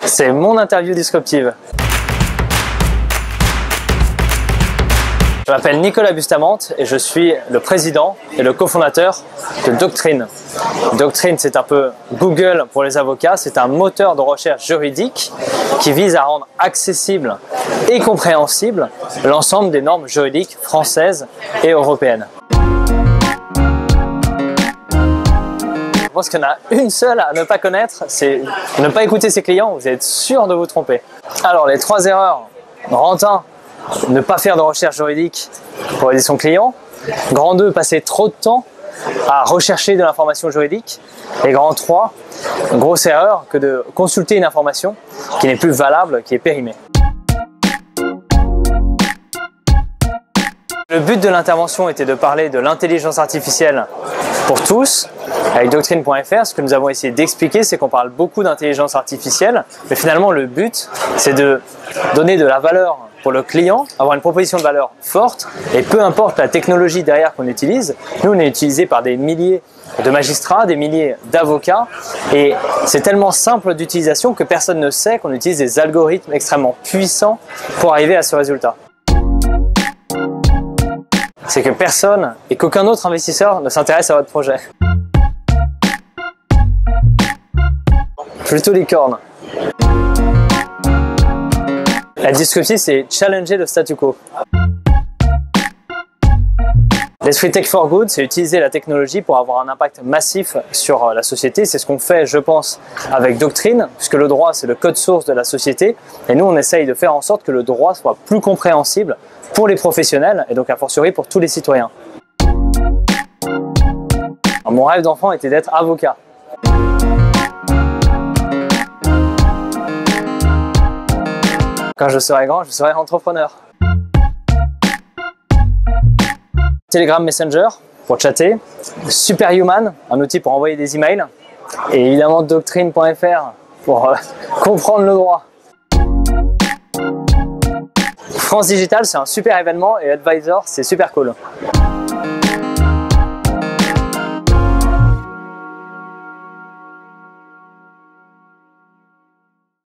C'est mon interview disruptive. Je m'appelle Nicolas Bustamante et je suis le président et le cofondateur de Doctrine. Doctrine, c'est un peu Google pour les avocats, c'est un moteur de recherche juridique qui vise à rendre accessible et compréhensible l'ensemble des normes juridiques françaises et européennes. Je pense qu'il y en a une seule à ne pas connaître, c'est ne pas écouter ses clients, vous êtes sûr de vous tromper. Alors les 3 erreurs, grand 1, ne pas faire de recherche juridique pour aider son client. Grand 2, passer trop de temps à rechercher de l'information juridique. Et grand 3, grosse erreur que de consulter une information qui n'est plus valable, qui est périmée. Le but de l'intervention était de parler de l'intelligence artificielle pour tous. Avec Doctrine.fr, ce que nous avons essayé d'expliquer, c'est qu'on parle beaucoup d'intelligence artificielle, mais finalement le but, c'est de donner de la valeur pour le client, avoir une proposition de valeur forte, et peu importe la technologie derrière qu'on utilise, nous on est utilisé par des milliers de magistrats, des milliers d'avocats, et c'est tellement simple d'utilisation que personne ne sait qu'on utilise des algorithmes extrêmement puissants pour arriver à ce résultat. C'est que personne et qu'aucun autre investisseur ne s'intéresse à votre projet. Plutôt licorne. La disruption, c'est challenger le statu quo. L'esprit Tech for Good, c'est utiliser la technologie pour avoir un impact massif sur la société. C'est ce qu'on fait, je pense, avec Doctrine, puisque le droit, c'est le code source de la société. Et nous, on essaye de faire en sorte que le droit soit plus compréhensible pour les professionnels et donc a fortiori pour tous les citoyens. Alors, mon rêve d'enfant était d'être avocat. Quand je serai grand, je serai entrepreneur. Telegram Messenger pour chatter, Superhuman, un outil pour envoyer des emails, et évidemment Doctrine.fr pour comprendre le droit. France Digital, c'est un super événement et Advisor, c'est super cool.